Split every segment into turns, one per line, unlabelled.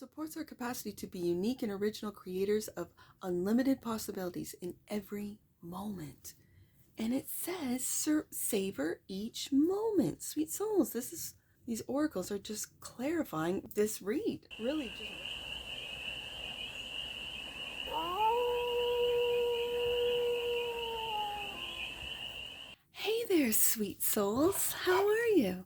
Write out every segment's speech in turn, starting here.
supports our capacity to be unique and original creators of unlimited possibilities in every moment. And it says, savor each moment. Sweet souls, these oracles are just clarifying this read. Really just... Hey there, sweet souls. How are you?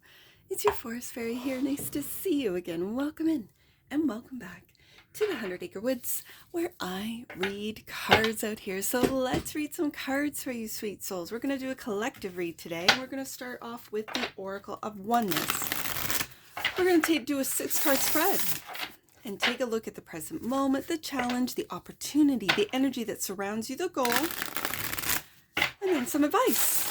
It's your forest fairy here. Nice to see you again. Welcome in and welcome back to the 100 Acre Woods, where I read cards out here. So let's read some cards for you, sweet souls. We're going to do a collective read today. We're going to start off with the Oracle of Oneness. We're going to do a 6-card spread and take a look at the present moment, the challenge, the opportunity, the energy that surrounds you, the goal, and then some advice.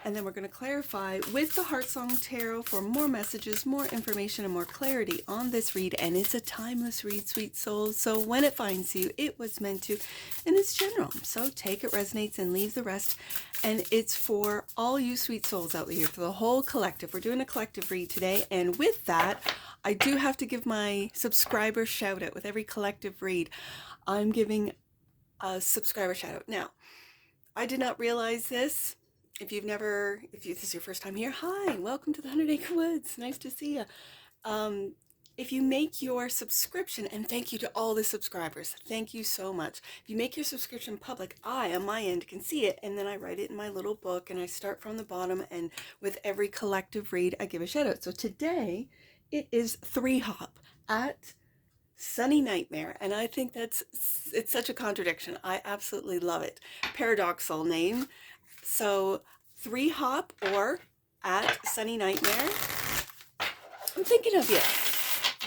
And then we're going to clarify with the HEARTSONG Tarot for more messages, more information, and more clarity on this read. And it's a timeless read, sweet souls. So when it finds you, it was meant to, and it's general. So take it resonates and leave the rest. And it's for all you sweet souls out here, for the whole collective. We're doing a collective read today. And with that, I do have to give my subscriber shout out. With every collective read, I'm giving a subscriber shout out. Now, I did not realize this. If this is your first time here, hi, welcome to the 100 Acre Woods. Nice to see you. If you make your subscription, and thank you to all the subscribers, thank you so much. If you make your subscription public, I, on my end, can see it, and then I write it in my little book, and I start from the bottom, and with every collective read, I give a shout out. So today, it is 3 Hop at Sunny Nightmare, and I think it's such a contradiction. I absolutely love it. Paradoxal name. So 3 Hop or at Sunny Nightmare. I'm thinking of you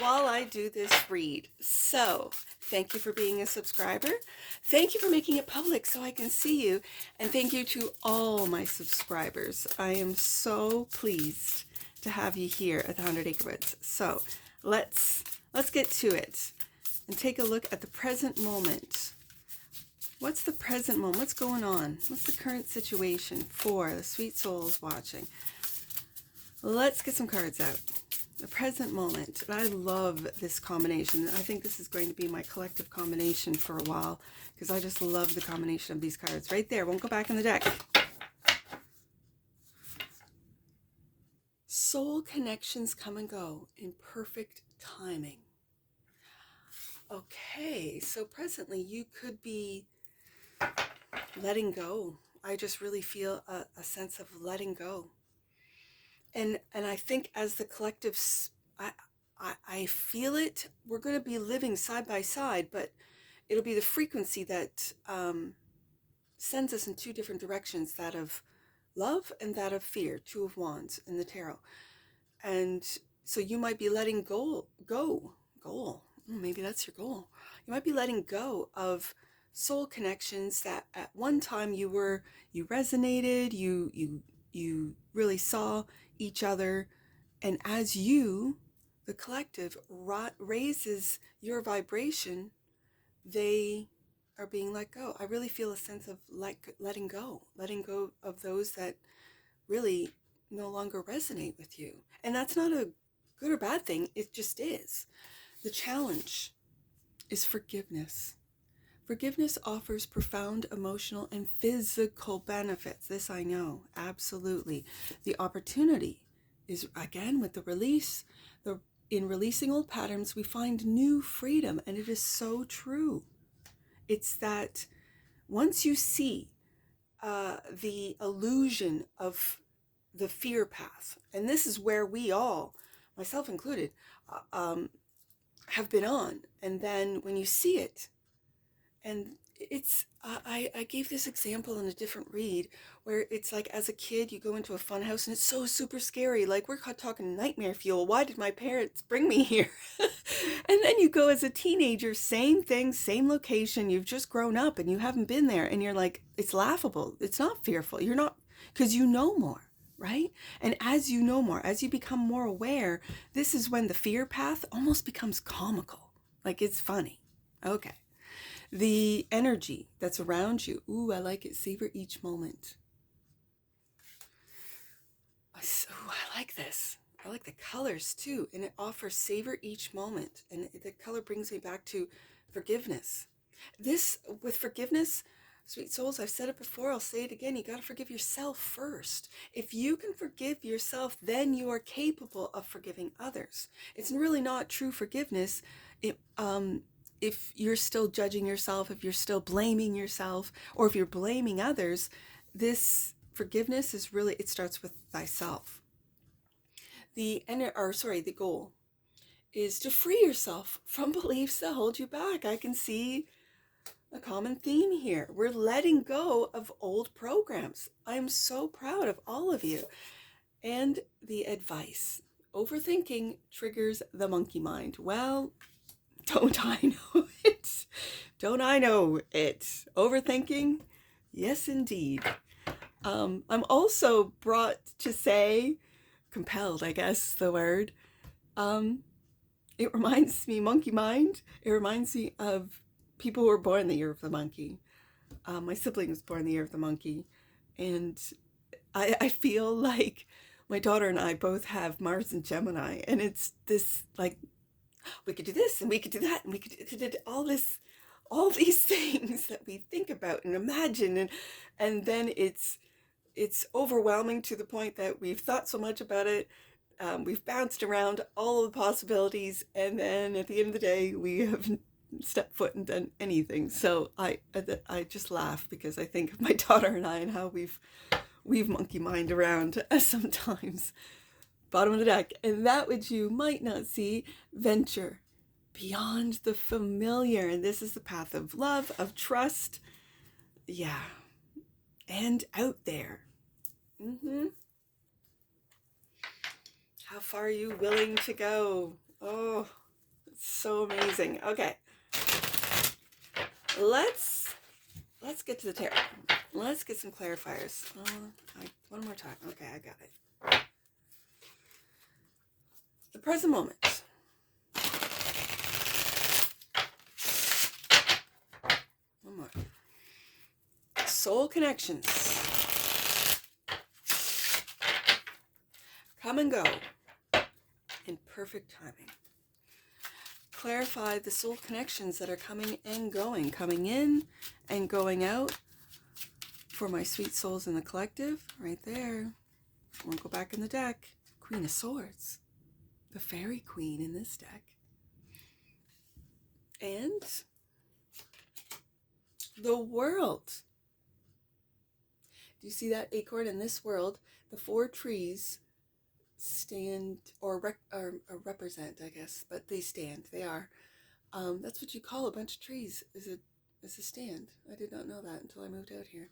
while I do this read. So thank you for being a subscriber. Thank you for making it public so I can see you. And thank you to all my subscribers. I am so pleased to have you here at the 100 Acre Woods. So let's get to it and take a look at the present moment. What's the present moment? What's going on? What's the current situation for the sweet souls watching? Let's get some cards out. The present moment. I love this combination. I think this is going to be my collective combination for a while because I just love the combination of these cards. Right there. Won't go back in the deck. Soul connections come and go in perfect timing. Okay, so presently you could be letting go. I just really feel a sense of letting go. And I think as the collective, I feel it. We're going to be living side by side, but it'll be the frequency that sends us in 2 different directions, that of love and that of fear, 2 of Wands in the tarot. And so you might be letting go. Maybe that's your goal. You might be letting go of soul connections that at one time you resonated, you really saw each other, and as you, the collective, raises your vibration, they are being let go. I really feel a sense of letting go of those that really no longer resonate with you. And that's not a good or bad thing, it just is. The challenge is forgiveness. Forgiveness offers profound emotional and physical benefits. This I know, absolutely. The opportunity is, again, with the release. In releasing old patterns, we find new freedom, and it is so true. It's that once you see the illusion of the fear path, and this is where we all, myself included, have been on, and then when you see it, and it's, I gave this example in a different read where it's like as a kid, you go into a fun house and it's so super scary. Like we're talking nightmare fuel. Why did my parents bring me here? And then you go as a teenager, same thing, same location. You've just grown up and you haven't been there. And you're like, it's laughable. It's not fearful. You're not, because you know more, right? And as you know more, as you become more aware, this is when the fear path almost becomes comical. Like it's funny. Okay. The energy that's around you. Ooh, I like it. Savor each moment. I like this. I like the colors too, and it offers savor each moment. And the color brings me back to forgiveness. This, with forgiveness, sweet souls, I've said it before, I'll say it again, you got to forgive yourself first. If you can forgive yourself, then you are capable of forgiving others. It's really not true forgiveness if you're still judging yourself, if you're still blaming yourself, or if you're blaming others. This forgiveness is really, it starts with thyself. The goal is to free yourself from beliefs that hold you back. I can see a common theme here. We're letting go of old programs. I'm so proud of all of you. And the advice: overthinking triggers the monkey mind. Well, don't I know it? Don't I know it? Overthinking? Yes, indeed. I'm also brought to say, compelled, I guess the word. It reminds me, monkey mind, it reminds me of people who were born the year of the monkey. My sibling was born the year of the monkey. And I feel like my daughter and I both have Mars and Gemini. And it's this, like, we could do this and we could do that and we could do all these things that we think about and imagine. And then it's overwhelming to the point that we've thought so much about it. We've bounced around all of the possibilities, and then at the end of the day, we haven't stepped foot and done anything. So I just laugh because I think of my daughter and I and how we've monkey mind around sometimes. Bottom of the deck, and that which you might not see, venture beyond the familiar. And this is the path of love, of trust. Yeah, and out there. How far are you willing to go? Oh, it's so amazing. Okay, let's get to the tarot. Let's get some clarifiers. One more time. Okay, I got it. The present moment. One more. Soul connections. Come and go in perfect timing. Clarify the soul connections that are coming and going, coming in and going out for my sweet souls in the collective. Right there. Won't go back in the deck. Queen of Swords. The fairy queen in this deck. And the world. Do you see that acorn? In this world, the 4 trees stand or represent, I guess, but they stand. They are. That's what you call a bunch of trees. Is a stand. I did not know that until I moved out here.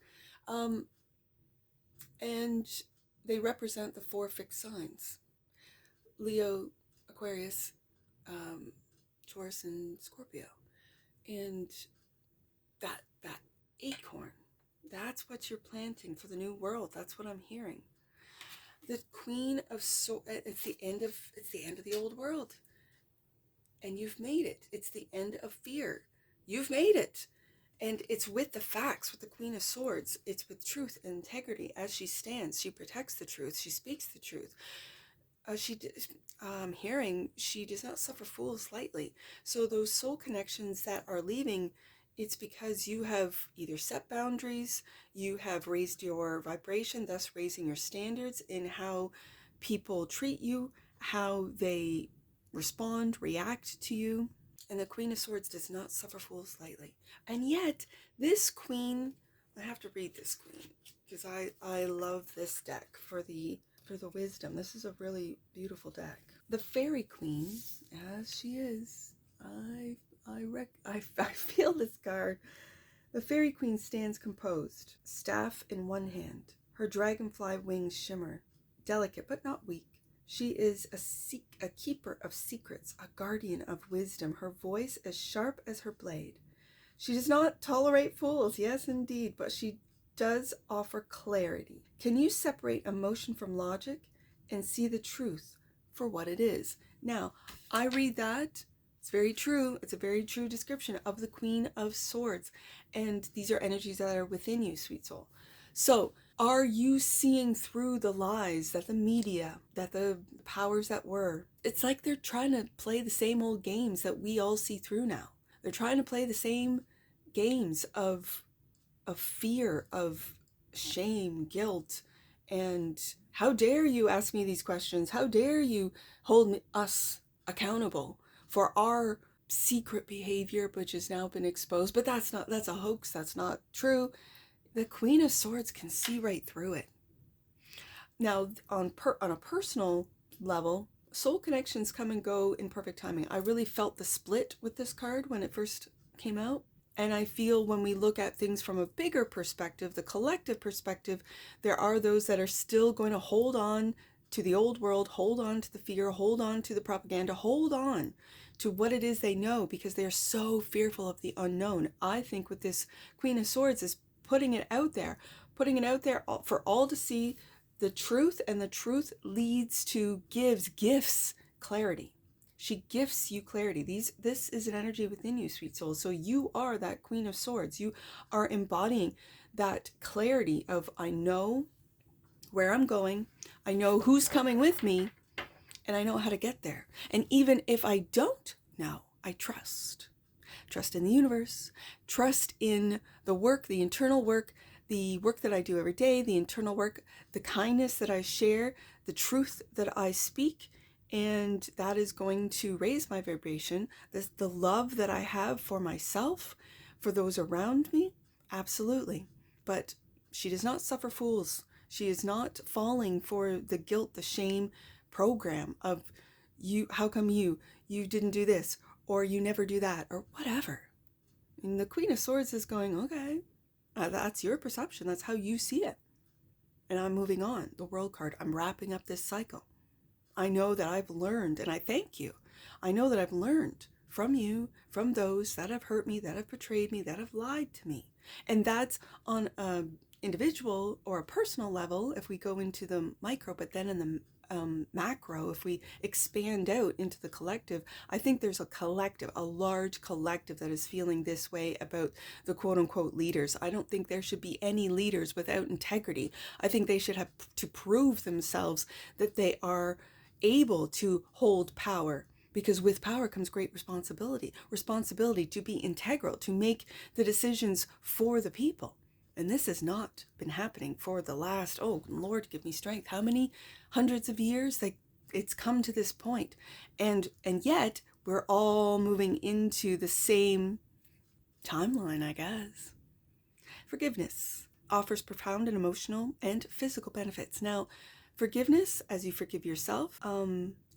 And they represent the 4 fixed signs: Leo, Aquarius, Taurus, and Scorpio. And that acorn, that's what you're planting for the new world. That's what I'm hearing. The Queen of Swords, it's the end of the old world. And you've made it. It's the end of fear. You've made it. And it's with the facts, with the Queen of Swords. It's with truth and integrity. As she stands, she protects the truth. She speaks the truth. Hearing, she does not suffer fools lightly. So those soul connections that are leaving, it's because you have either set boundaries, you have raised your vibration, thus raising your standards in how people treat you, how they respond, react to you. And the Queen of Swords does not suffer fools lightly. And yet, this queen, I have to read this queen because I love this deck for the wisdom. This is a really beautiful deck. The fairy queen, as she is, I feel this card. The fairy queen stands composed, staff in one hand. Her dragonfly wings shimmer, delicate but not weak. She is a keeper of secrets, a guardian of wisdom, her voice as sharp as her blade. She does not tolerate fools, yes indeed, but she does offer clarity. Can you separate emotion from logic and see the truth for what it is? Now, I read that. It's very true. It's a very true description of the Queen of Swords. And these are energies that are within you, sweet soul. So Are you seeing through the lies that the media, that the powers that were, it's like they're trying to play the same old games that we all see through now. They're trying to play the same games of fear, of shame, guilt, and how dare you ask me these questions? How dare you hold us accountable for our secret behavior, which has now been exposed? But that's a hoax. That's not true. The Queen of Swords can see right through it. Now, on a personal level, soul connections come and go in perfect timing. I really felt the split with this card when it first came out. And I feel when we look at things from a bigger perspective, the collective perspective, there are those that are still going to hold on to the old world, hold on to the fear, hold on to the propaganda, hold on to what it is they know, because they're so fearful of the unknown. I think with this Queen of Swords is putting it out there for all to see the truth, and the truth leads to gifts clarity. She gifts you clarity. This is an energy within you, sweet soul. So you are that Queen of Swords. You are embodying that clarity of, I know where I'm going, I know who's coming with me, and I know how to get there. And even if I don't know, I trust. Trust in the universe, trust in the work, the internal work, the work that I do every day, the internal work, the kindness that I share, the truth that I speak, and that is going to raise my vibration. The love that I have for myself, for those around me, absolutely. But she does not suffer fools. She is not falling for the guilt, the shame program of, you, how come you didn't do this, or you never do that, or whatever. And the Queen of Swords is going, okay, that's your perception. That's how you see it. And I'm moving on. The World card, I'm wrapping up this cycle. I know that I've learned, and I thank you. I know that I've learned from you, from those that have hurt me, that have betrayed me, that have lied to me. And that's on an individual or a personal level if we go into the micro, but then in the macro, if we expand out into the collective, I think there's a collective, a large collective that is feeling this way about the quote unquote leaders. I don't think there should be any leaders without integrity. I think they should have to prove themselves that they are able to hold power, because with power comes great responsibility to be integral, to make the decisions for the people. And this has not been happening for the last, oh Lord, give me strength, how many hundreds of years that it's come to this point. And yet we're all moving into the same timeline, I guess. Forgiveness offers profound and emotional and physical benefits. Now, forgiveness, as you forgive yourself,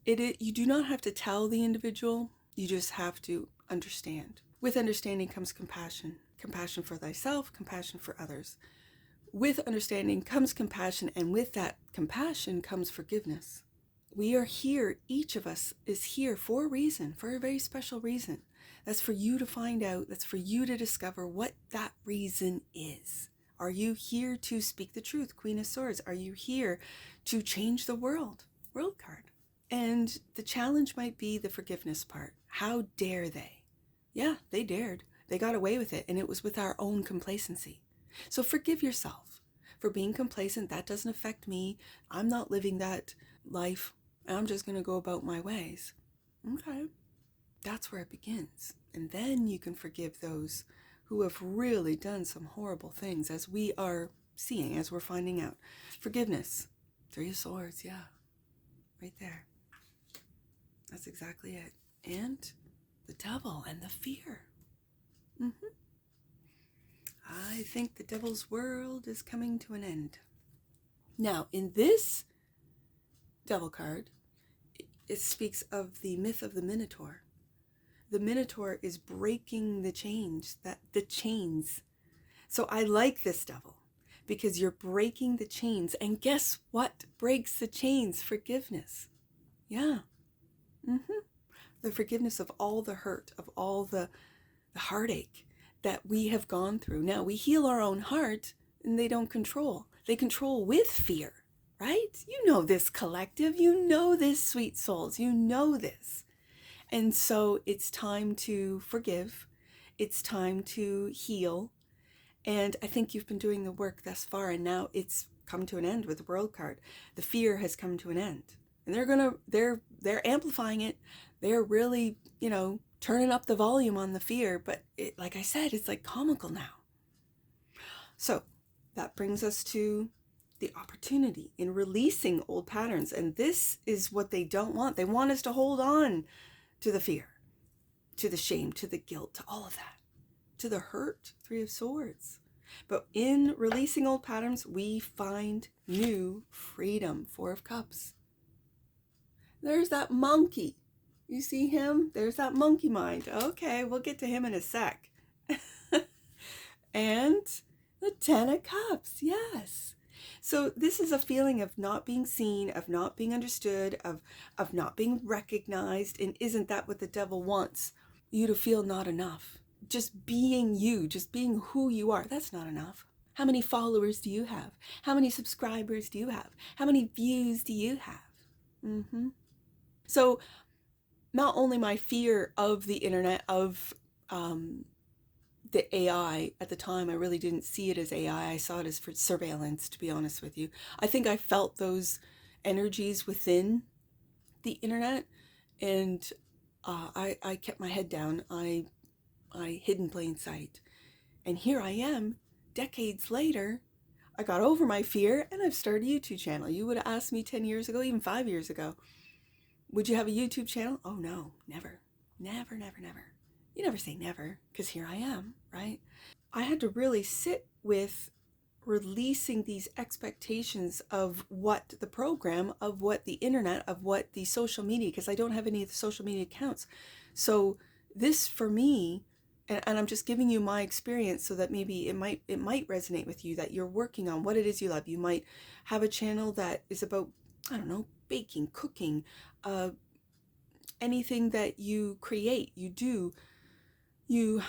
you do not have to tell the individual, you just have to understand. With understanding comes compassion. Compassion for thyself, compassion for others. With understanding comes compassion, and with that compassion comes forgiveness. We are here, each of us is here for a reason, for a very special reason. That's for you to find out, that's for you to discover what that reason is. Are you here to speak the truth, Queen of Swords? Are you here to change the world? World card. And the challenge might be the forgiveness part. How dare they? Yeah, they dared. They got away with it, and it was with our own complacency. So forgive yourself for being complacent. That doesn't affect me. I'm not living that life. I'm just going to go about my ways. Okay. That's where it begins. And then you can forgive those who have really done some horrible things, as we are seeing, as we're finding out. Forgiveness. 3 of Swords, yeah. Right there. That's exactly it. And the devil and the fear. I think the devil's world is coming to an end. Now, in this devil card, it speaks of the myth of the Minotaur. The Minotaur is breaking the chains. So I like this devil, because you're breaking the chains. And guess what breaks the chains? Forgiveness. Yeah. The forgiveness of all the hurt, of all the heartache that we have gone through. Now, we heal our own heart, and they don't control. They control with fear, right? You know this, collective. You know this, sweet souls. You know this. And so it's time to forgive. It's time to heal. And I think you've been doing the work thus far, and now it's come to an end with the World card. The fear has come to an end. And they're amplifying it. They're really, turning up the volume on the fear. But like I said, it's like comical now. So that brings us to the opportunity in releasing old patterns. And this is what they don't want. They want us to hold on to the fear, to the shame, to the guilt, to all of that, to the hurt, 3 of Swords. But in releasing old patterns, we find new freedom, 4 of Cups. There's that monkey. You see him? There's that monkey mind. Okay, we'll get to him in a sec. And the 10 of Cups, yes. So this is a feeling of not being seen, of not being understood, of not being recognized. And isn't that what the devil wants? You to feel not enough. Just being you, just being who you are, that's not enough. How many followers do you have? How many subscribers do you have? How many views do you have? So not only my fear of the internet, of the AI at the time, I really didn't see it as AI. I saw it as for surveillance, to be honest with you. I think I felt those energies within the internet, and I kept my head down. I hid in plain sight. And here I am, decades later. I got over my fear and I've started a YouTube channel. You would have asked me 10 years ago, even 5 years ago, would you have a YouTube channel? Oh no, never, never, never, never. You never say never, because here I am, right? I had to really sit with releasing these expectations of what the program, of what the internet, of what the social media, because I don't have any of the social media accounts. So this for me, and I'm just giving you my experience so that maybe it might resonate with you, that you're working on what it is you love. You might have a channel that is about, I don't know, baking, cooking, anything that you create, you do. You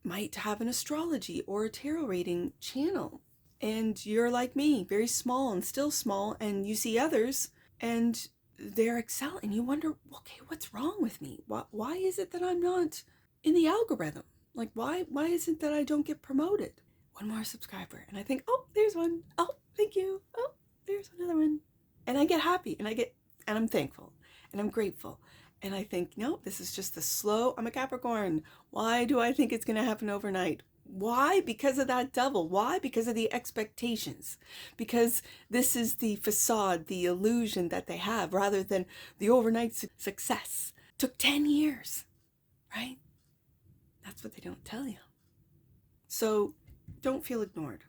might have an astrology or a tarot reading channel, and you're like me, very small and still small, and you see others and they're excelling, and you wonder, okay, what's wrong with me? Why is it that I'm not in the algorithm? Like, why is it that I don't get promoted? One more subscriber, and I think, oh, there's one. Oh, thank you. Oh, there's another one. And I get happy, and I'm thankful, and I'm grateful. And I think, no, this is just I'm a Capricorn. Why do I think it's going to happen overnight? Why? Because of that devil. Why? Because of the expectations. Because this is the facade, the illusion that they have, rather than the overnight success. Took 10 years, right? That's what they don't tell you. So don't feel ignored.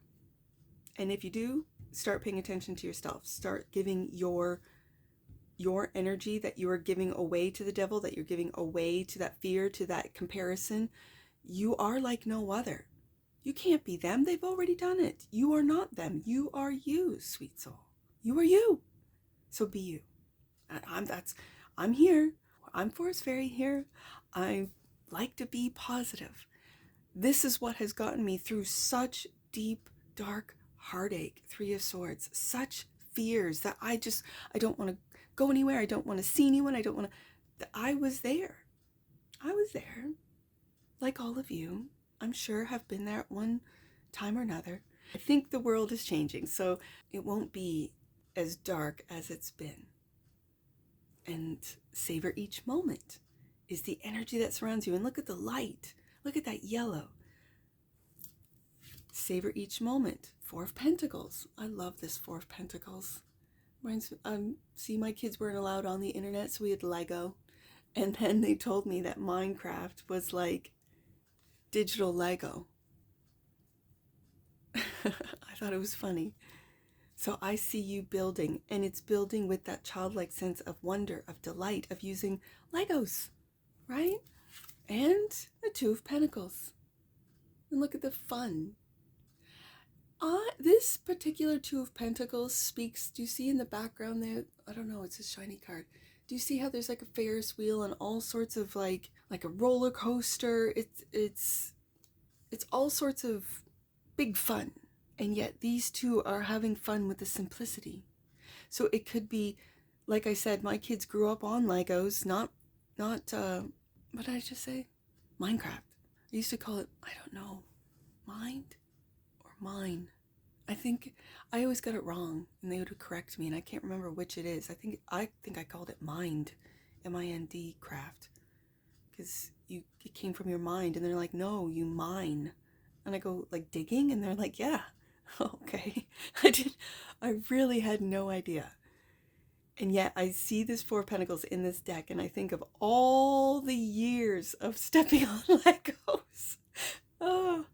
And if you do, start paying attention to yourself. Start giving your energy that you are giving away to the devil, that you're giving away to that fear, to that comparison. You are like no other. You can't be them. They've already done it. You are not them. You are you, sweet soul. You are you. So be you. I'm here. I'm Forest Fairy here. I like to be positive. This is what has gotten me through such deep, dark heartache, 3 of Swords, such fears that I don't want to go anywhere. I don't want to see anyone. I was there. Like all of you, I'm sure, have been there at one time or another. I think the world is changing, so it won't be as dark as it's been. And savor each moment is the energy that surrounds you. And look at the light. Look at that yellow. Savor each moment. 4 of Pentacles. I love this 4 of Pentacles. See, my kids weren't allowed on the internet, so we had Lego. And then they told me that Minecraft was like digital Lego. I thought it was funny. So I see you building, and it's building with that childlike sense of wonder, of delight, of using Legos, right? And the 2 of Pentacles. And look at the fun. This particular 2 of Pentacles speaks, do you see in the background there? I don't know, it's a shiny card. Do you see how there's like a Ferris wheel and all sorts of like a roller coaster? It's all sorts of big fun. And yet these 2 are having fun with the simplicity. So it could be, like I said, my kids grew up on Legos, not what did I just say? Minecraft. I used to call it, I don't know, Mind or Mine. I think I always got it wrong, and they would correct me, and I can't remember which it is. I think I called it mind, M-I-N-D craft, because it came from your mind, and they're like, no, you mine. And I go, like, digging? And they're like, yeah. Okay. I really had no idea. And yet I see this Four of Pentacles in this deck, and I think of all the years of stepping on Legos. Oh,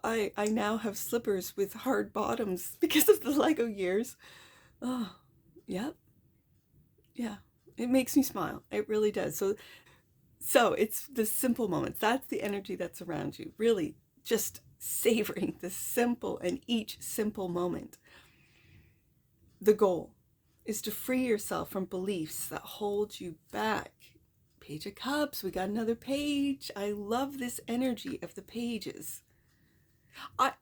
I now have slippers with hard bottoms because of the Lego years. Oh, yep. Yeah. It makes me smile. It really does. So it's the simple moments. That's the energy that's around you. Really just savoring the simple and each simple moment. The goal is to free yourself from beliefs that hold you back. Page of Cups, we got another page. I love this energy of the pages. I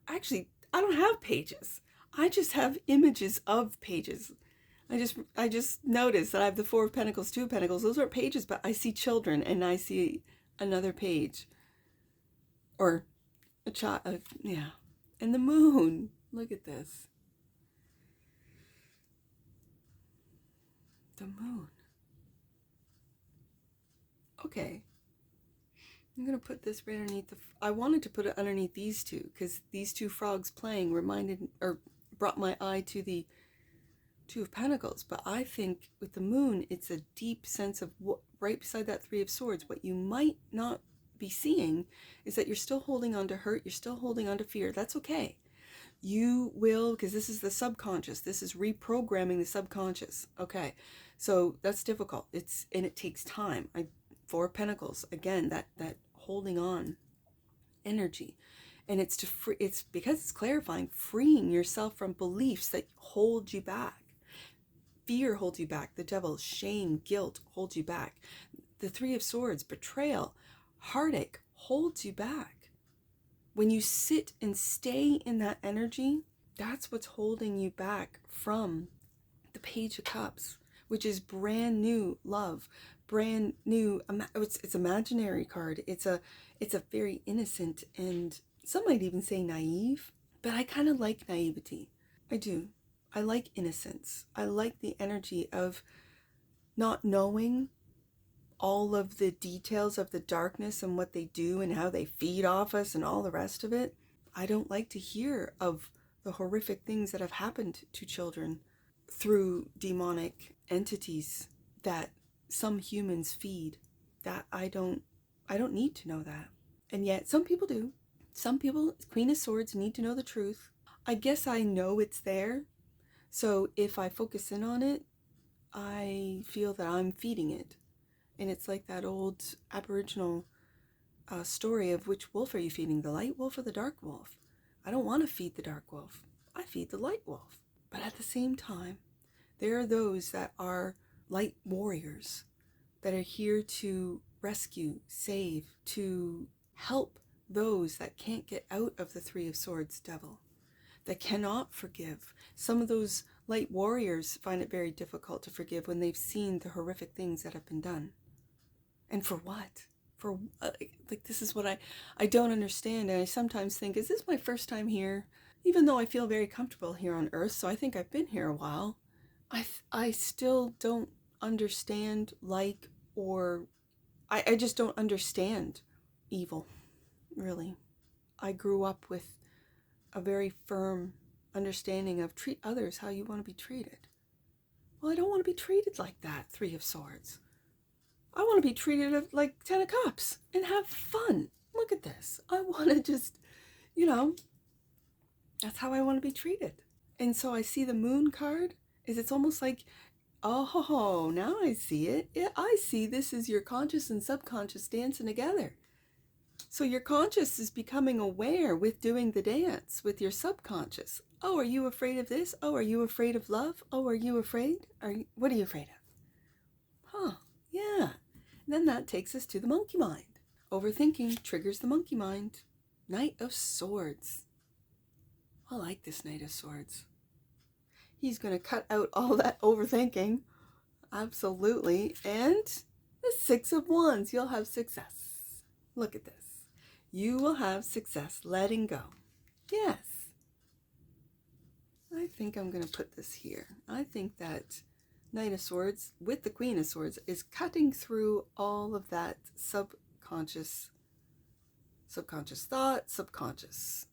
don't have pages. I just have images of pages. I just noticed that I have the Four of Pentacles, Two of Pentacles. Those aren't pages, but I see children and I see another page. Or a child, yeah. And the moon. Look at this. The moon. Okay. I'm going to put this right underneath I wanted to put it underneath these two, because these two frogs playing brought my eye to the Two of Pentacles. But I think with the moon, it's a deep sense of what, right beside that Three of Swords, what you might not be seeing is that you're still holding on to hurt, you're still holding on to fear. That's okay. You will, because this is the subconscious. This is reprogramming the subconscious. Okay, so that's difficult. And it takes time. Four of Pentacles, again, that holding on energy, and it's because it's clarifying, freeing yourself from beliefs that hold you back. Fear holds you back. The devil, shame, guilt holds you back. The Three of Swords, betrayal, heartache holds you back. When you sit and stay in that energy, that's what's holding you back from the Page of Cups, which is brand new love, brand new. It's imaginary card. It's a very innocent, and some might even say naive, but I kind of like naivety. I do. I like innocence. I like the energy of not knowing all of the details of the darkness and what they do and how they feed off us and all the rest of it. I don't like to hear of the horrific things that have happened to children through demonic entities that some humans feed. That I don't need to know that. And yet some people do. Some people, Queen of Swords, need to know the truth. I guess I know it's there. So if I focus in on it, I feel that I'm feeding it. And it's like that old Aboriginal story of which wolf are you feeding, the light wolf or the dark wolf? I don't want to feed the dark wolf. I feed the light wolf. But at the same time, there are those that are light warriors that are here to rescue, save, to help those that can't get out of the Three of Swords devil, that cannot forgive. Some of those light warriors find it very difficult to forgive when they've seen the horrific things that have been done. And for what? For like, this is what I don't understand. And I sometimes think, is this my first time here? Even though I feel very comfortable here on Earth, so I think I've been here a while, I still don't understand, I just don't understand evil, really. I grew up with a very firm understanding of treat others how you want to be treated. Well, I don't want to be treated like that, Three of Swords. I want to be treated like Ten of Cups and have fun. Look at this. I want to just, that's how I want to be treated. And so I see the Moon card, it's almost like, oh, now I see it. Yeah, I see this is your conscious and subconscious dancing together. So your conscious is becoming aware with doing the dance with your subconscious. Oh, are you afraid of this? Oh, are you afraid of love? Oh, are you afraid? What are you afraid of? Huh, yeah. And then that takes us to the monkey mind. Overthinking triggers the monkey mind. Knight of Swords. I like this Knight of Swords. He's going to cut out all that overthinking. Absolutely. And the Six of Wands. You'll have success. Look at this. You will have success letting go. Yes. I think I'm going to put this here. I think that Knight of Swords with the Queen of Swords is cutting through all of that subconscious thought, subconscious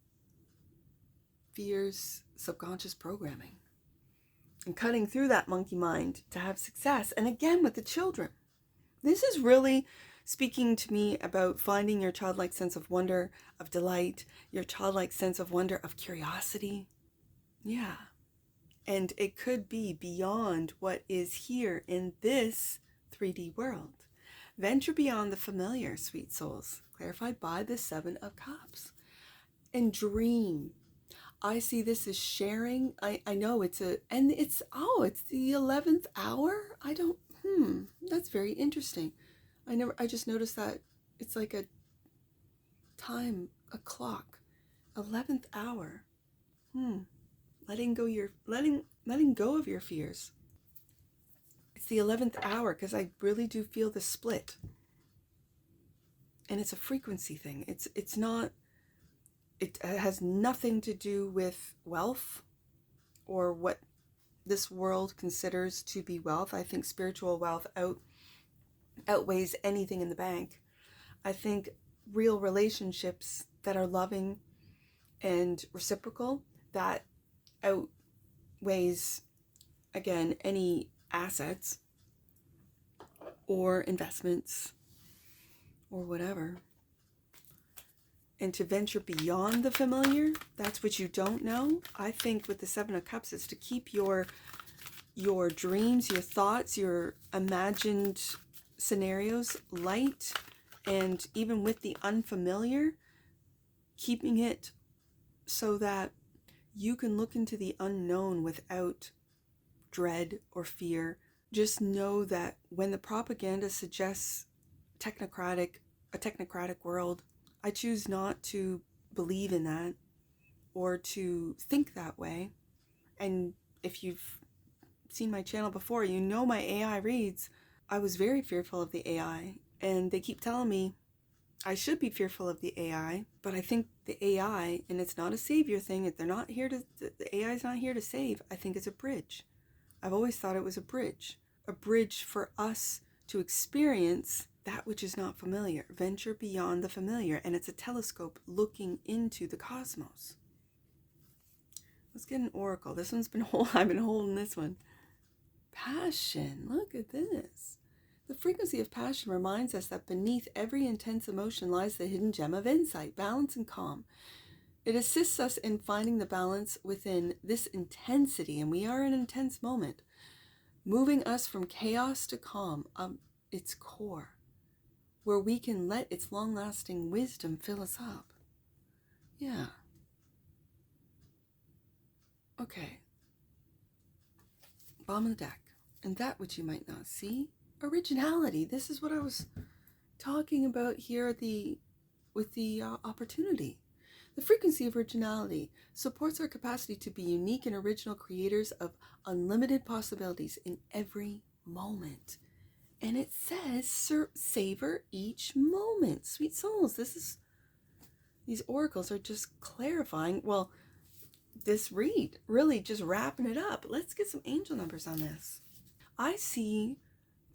fears, subconscious programming, and cutting through that monkey mind to have success. And again, with the children, this is really speaking to me about finding your childlike sense of wonder, of delight, your childlike sense of wonder, of curiosity. Yeah. And it could be beyond what is here in this 3D world. Venture beyond the familiar, sweet souls, clarified by the Seven of Cups. And dream. I see this as sharing. I know it's the 11th hour. That's very interesting. I just noticed that it's like a clock. 11th hour. Letting go of your fears. It's the 11th hour because I really do feel the split. And it's a frequency thing. It has nothing to do with wealth or what this world considers to be wealth. I think spiritual wealth outweighs anything in the bank. I think real relationships that are loving and reciprocal, that outweighs, again, any assets or investments or whatever. And to venture beyond the familiar, that's what you don't know. I think with the Seven of Cups is to keep your dreams, your thoughts, your imagined scenarios light, and even with the unfamiliar, keeping it so that you can look into the unknown without dread or fear. Just know that when the propaganda suggests a technocratic world, I choose not to believe in that or to think that way. And if you've seen my channel before, you know my AI reads. I was very fearful of the AI, and they keep telling me I should be fearful of the AI, but I think the AI, and it's not a savior thing, the AI is not here to save. I think it's a bridge. I've always thought it was a bridge for us to experience that which is not familiar, venture beyond the familiar, and it's a telescope looking into the cosmos. Let's get an oracle. This one's I've been holding this one. Passion. Look at this. The frequency of passion reminds us that beneath every intense emotion lies the hidden gem of insight, balance, and calm. It assists us in finding the balance within this intensity, and we are in an intense moment, moving us from chaos to calm, its core, where we can let its long-lasting wisdom fill us up. Yeah. Okay. Bottom of the deck. And that which you might not see, originality. This is what I was talking about here with the opportunity. The frequency of originality supports our capacity to be unique and original creators of unlimited possibilities in every moment. And it says, savor each moment. Sweet souls, these oracles are just clarifying. Well, this read, really just wrapping it up. Let's get some angel numbers on this. I see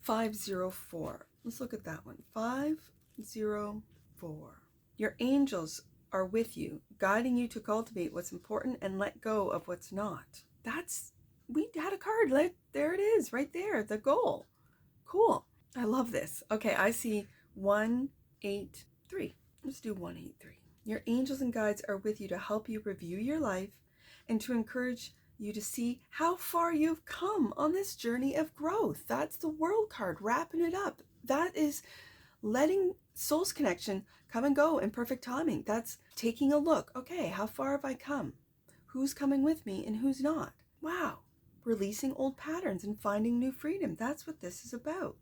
504. Let's look at that one. 504. Your angels are with you, guiding you to cultivate what's important and let go of what's not. We had a card. There it is, right there, the goal. Cool. I love this. Okay, I see 183. Let's do 183. Your angels and guides are with you to help you review your life and to encourage you to see how far you've come on this journey of growth. That's the world card, wrapping it up. That is letting soul's connection come and go in perfect timing. That's taking a look. Okay, how far have I come? Who's coming with me and who's not? Wow. Releasing old patterns and finding new freedom. That's what this is about.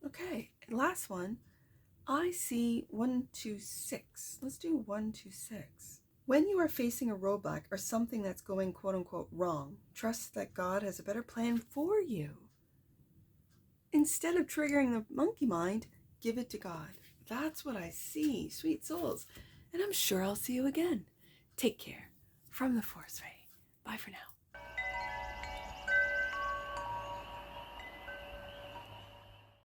Okay, last one. I see 126. Let's do 126. When you are facing a roadblock or something that's going quote unquote wrong, trust that God has a better plan for you. Instead of triggering the monkey mind, give it to God. That's what I see, sweet souls. And I'm sure I'll see you again. Take care. From the Force Ray. Bye for now.